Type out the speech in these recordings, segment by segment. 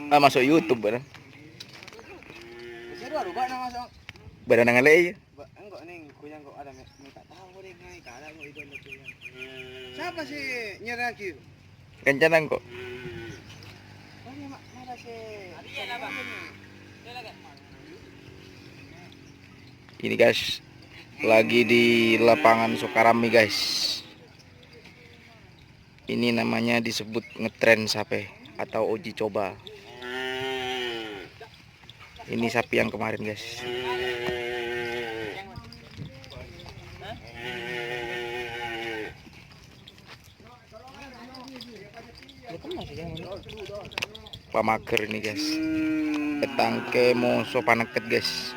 Masuk YouTube barang. Saya dua na masuk. Barang ngalay. Enggak nih, kuyang kok ada minta tahu deh ngai kada mau itu lagi. Siapa sih nyeraki? Kencanang kok. Oh ini mana sih? Ini guys, lagi di lapangan Sukarami guys. Ini namanya disebut ngetren sapi atau uji coba. Ini sapi yang kemarin guys. Pamager ini guys. Petangke mau sopaneket guys.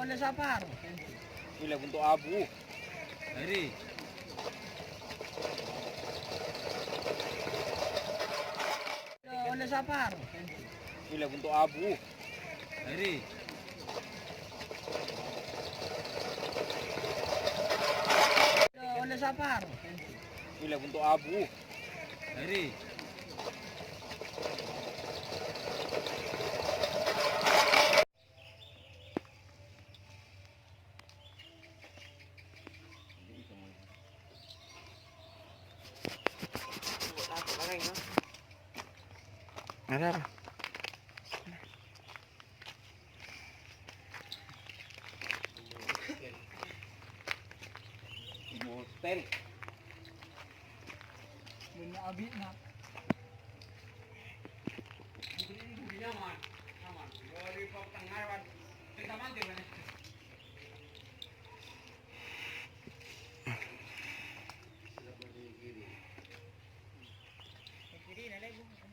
Oleh sapar. Ini untuk abu. Dari. Oleh sapar. Ini untuk abu. Dari. Oleh sapar. Ini untuk abu. Dari. Ada apa? Monster. Punya abis nak. Ini aman, aman. Dari tengah kan, kita mandi mana? Kiri, kiri,